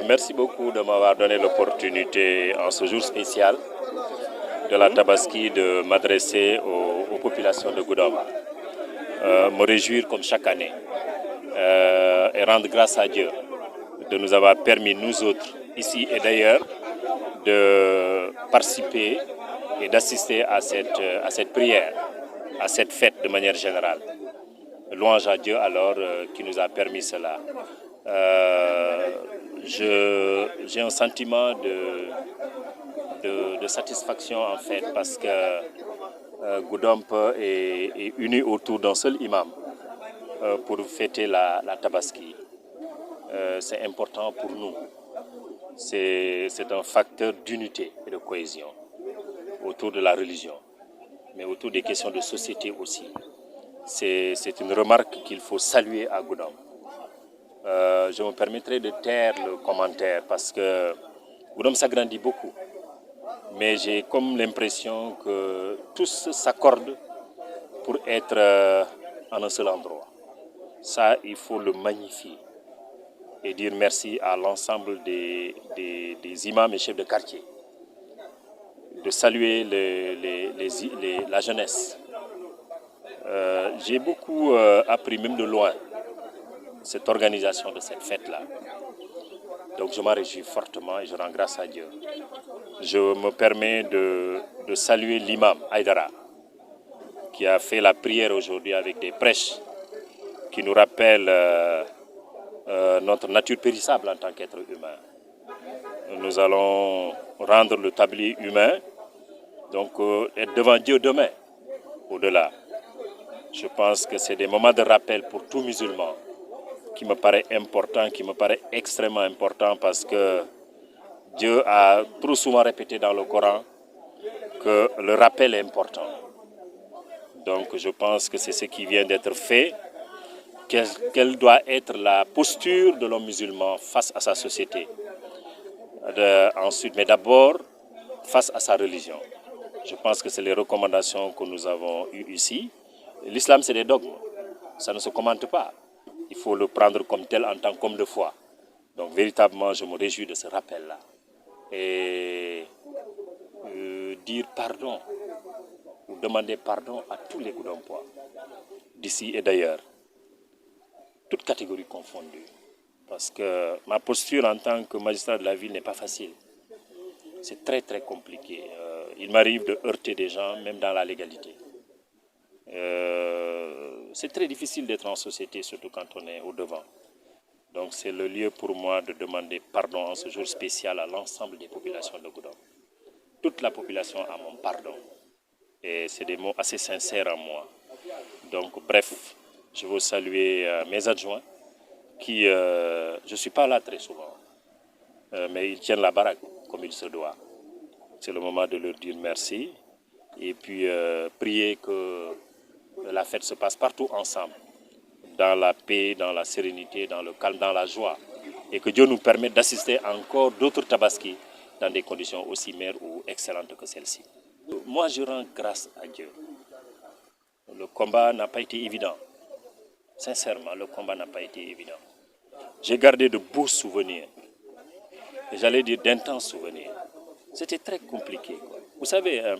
Merci beaucoup de m'avoir donné l'opportunité en ce jour spécial de la Tabaski de m'adresser aux populations de Goudomp. Me réjouir comme chaque année et rendre grâce à Dieu de nous avoir permis, nous autres, ici et d'ailleurs, de participer et d'assister à cette prière, à cette fête de manière générale. Louange à Dieu alors qui nous a permis cela. J'ai un sentiment de satisfaction en fait parce que Goudomp est uni autour d'un seul imam pour fêter la Tabaski. C'est important pour nous. C'est un facteur d'unité et de cohésion autour de la religion, mais autour des questions de société aussi. C'est une remarque qu'il faut saluer à Goudomp. Je me permettrai de taire le commentaire parce que Goudomp s'agrandit beaucoup. Mais j'ai comme l'impression que tous s'accordent pour être en un seul endroit. Ça, il faut le magnifier et dire merci à l'ensemble des imams et chefs de quartier. De saluer la jeunesse. J'ai beaucoup appris, même de loin, cette organisation de cette fête-là. Donc je m'en réjouis fortement et je rends grâce à Dieu. Je me permets de saluer l'imam Aïdara, qui a fait la prière aujourd'hui avec des prêches qui nous rappellent notre nature périssable en tant qu'être humain. Nous allons rendre le tablier humain, donc être devant Dieu demain, au-delà. Je pense que c'est des moments de rappel pour tout musulman qui me paraît important, qui me paraît extrêmement important parce que Dieu a trop souvent répété dans le Coran que le rappel est important. Donc je pense que c'est ce qui vient d'être fait. Quelle doit être la posture de l'homme musulman face à sa société. Ensuite, mais d'abord, face à sa religion. Je pense que c'est les recommandations que nous avons eues ici. L'islam, c'est des dogmes. Ça ne se commente pas. Il faut le prendre comme tel en tant qu'homme de foi. Donc, véritablement, je me réjouis de ce rappel-là. Et dire pardon, ou demander pardon à tous les Goudompois, d'ici et d'ailleurs, toutes catégories confondues. Parce que ma posture en tant que magistrat de la ville n'est pas facile. C'est très très compliqué. Il m'arrive de heurter des gens, même dans la légalité. C'est très difficile d'être en société, surtout quand on est au devant. Donc c'est le lieu pour moi de demander pardon en ce jour spécial à l'ensemble des populations de Goudomp. Toute la population a mon pardon. Et c'est des mots assez sincères en moi. Donc bref, je veux saluer mes adjoints qui, je ne suis pas là très souvent, mais ils tiennent la baraque comme il se doit. C'est le moment de leur dire merci et puis prier que la fête se passe partout ensemble, dans la paix, dans la sérénité, dans le calme, dans la joie, et que Dieu nous permette d'assister à encore d'autres tabaskis dans des conditions aussi meilleures ou excellentes que celles-ci. Moi, je rends grâce à Dieu. Le combat n'a pas été évident. Sincèrement, le combat n'a pas été évident. J'ai gardé de beaux souvenirs, j'allais dire d'intenses souvenirs. C'était très compliqué, quoi. Vous savez,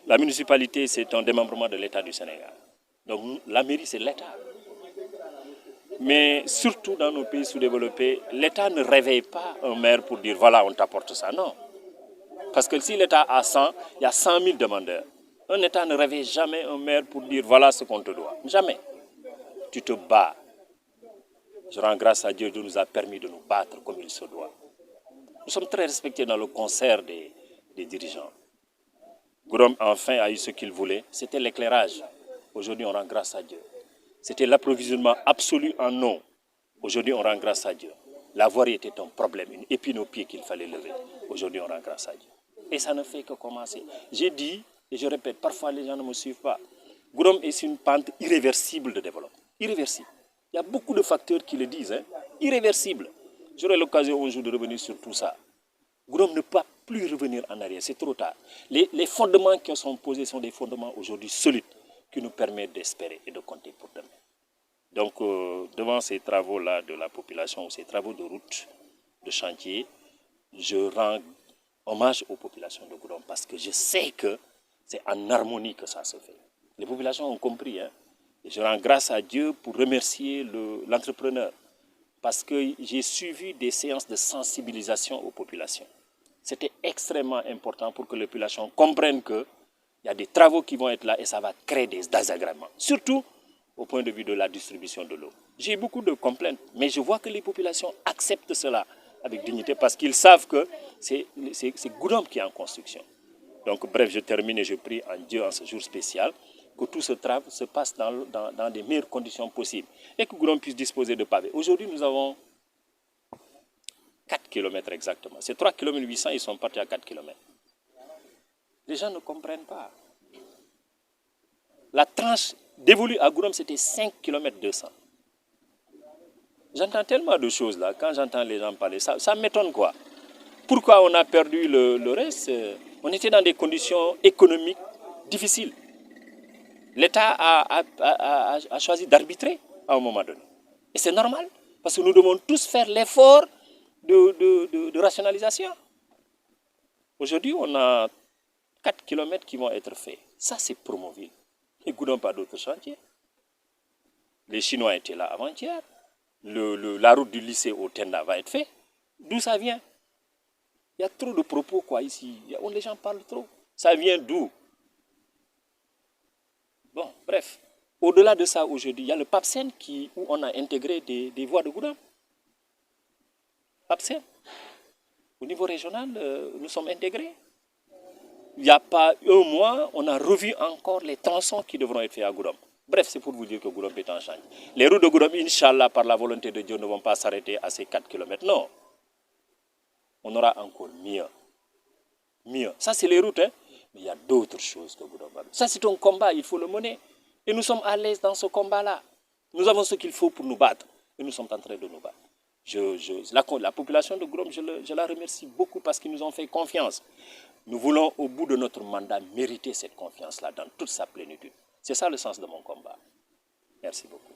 la municipalité, c'est un démembrement de l'État du Sénégal. Donc la mairie, c'est l'État. Mais surtout dans nos pays sous-développés, l'État ne réveille pas un maire pour dire voilà, on t'apporte ça. Non. Parce que si l'État a 100, il y a 100 000 demandeurs. Un État ne réveille jamais un maire pour dire voilà ce qu'on te doit. Jamais. Tu te bats. Je rends grâce à Dieu, Dieu nous a permis de nous battre comme il se doit. Nous sommes très respectés dans le concert des dirigeants. Goudomp enfin a eu ce qu'il voulait, c'était l'éclairage. Aujourd'hui, on rend grâce à Dieu. C'était l'approvisionnement absolu en eau. Aujourd'hui, on rend grâce à Dieu. La voirie était un problème, une épine au pied qu'il fallait lever. Aujourd'hui, on rend grâce à Dieu. Et ça ne fait que commencer. J'ai dit, et je répète, parfois les gens ne me suivent pas. Goudomp est sur une pente irréversible de développement. Irréversible. Il y a beaucoup de facteurs qui le disent, hein. Irréversible. J'aurai l'occasion un jour de revenir sur tout ça. Goudomp ne peut plus revenir en arrière, c'est trop tard. Les fondements qui sont posés sont des fondements aujourd'hui solides qui nous permettent d'espérer et de compter pour demain. Donc, devant ces travaux-là de la population, ou ces travaux de route, de chantier, je rends hommage aux populations de Goudomp parce que je sais que c'est en harmonie que ça se fait. Les populations ont compris. Hein? Et je rends grâce à Dieu pour remercier l'entrepreneur parce que j'ai suivi des séances de sensibilisation aux populations. C'était extrêmement important pour que les populations comprennent qu'il y a des travaux qui vont être là et ça va créer des désagréments. Surtout au point de vue de la distribution de l'eau. J'ai beaucoup de complaintes, mais je vois que les populations acceptent cela avec dignité parce qu'ils savent que c'est Goudomp qui est en construction. Donc bref, je termine et je prie en Dieu en ce jour spécial que tout ce travail se passe dans des meilleures conditions possibles et que Goudomp puisse disposer de pavés. Aujourd'hui, nous avons 4 km exactement. C'est 3 km 800, ils sont partis à 4 km. Les gens ne comprennent pas. La tranche dévolue à Goudomp, c'était 5 km 200. J'entends tellement de choses là, quand j'entends les gens parler, ça m'étonne quoi. Pourquoi on a perdu le reste? On était dans des conditions économiques difficiles. L'État a choisi d'arbitrer à un moment donné. Et c'est normal, parce que nous devons tous faire l'effort de rationalisation. Aujourd'hui, on a 4 km qui vont être faits. Ça, c'est Promoville. Et Goudomp pas d'autres chantiers. Les Chinois étaient là avant-hier. La route du lycée au Tenda va être faite. D'où ça vient? Il y a trop de propos quoi ici. Les gens parlent trop. Ça vient d'où? Bon, bref. Au-delà de ça, aujourd'hui, il y a le PAPSEN où on a intégré des voies de Goudomp. PAPSEN. Au niveau régional, nous sommes intégrés. Il n'y a pas un mois, on a revu encore les tronçons qui devront être faits à Goudomp. Bref, c'est pour vous dire que Goudomp est en change. Les routes de Goudomp, Inch'Allah, par la volonté de Dieu, ne vont pas s'arrêter à ces 4 km. Non. On aura encore mieux. Mieux. Ça, c'est les routes. Hein? Mais il y a d'autres choses que Goudomp. Ça, c'est un combat, il faut le mener. Et nous sommes à l'aise dans ce combat-là. Nous avons ce qu'il faut pour nous battre. Et nous sommes en train de nous battre. La population de Goudomp, je la remercie beaucoup parce qu'ils nous ont fait confiance. Nous voulons, au bout de notre mandat, mériter cette confiance-là dans toute sa plénitude. C'est ça le sens de mon combat. Merci beaucoup.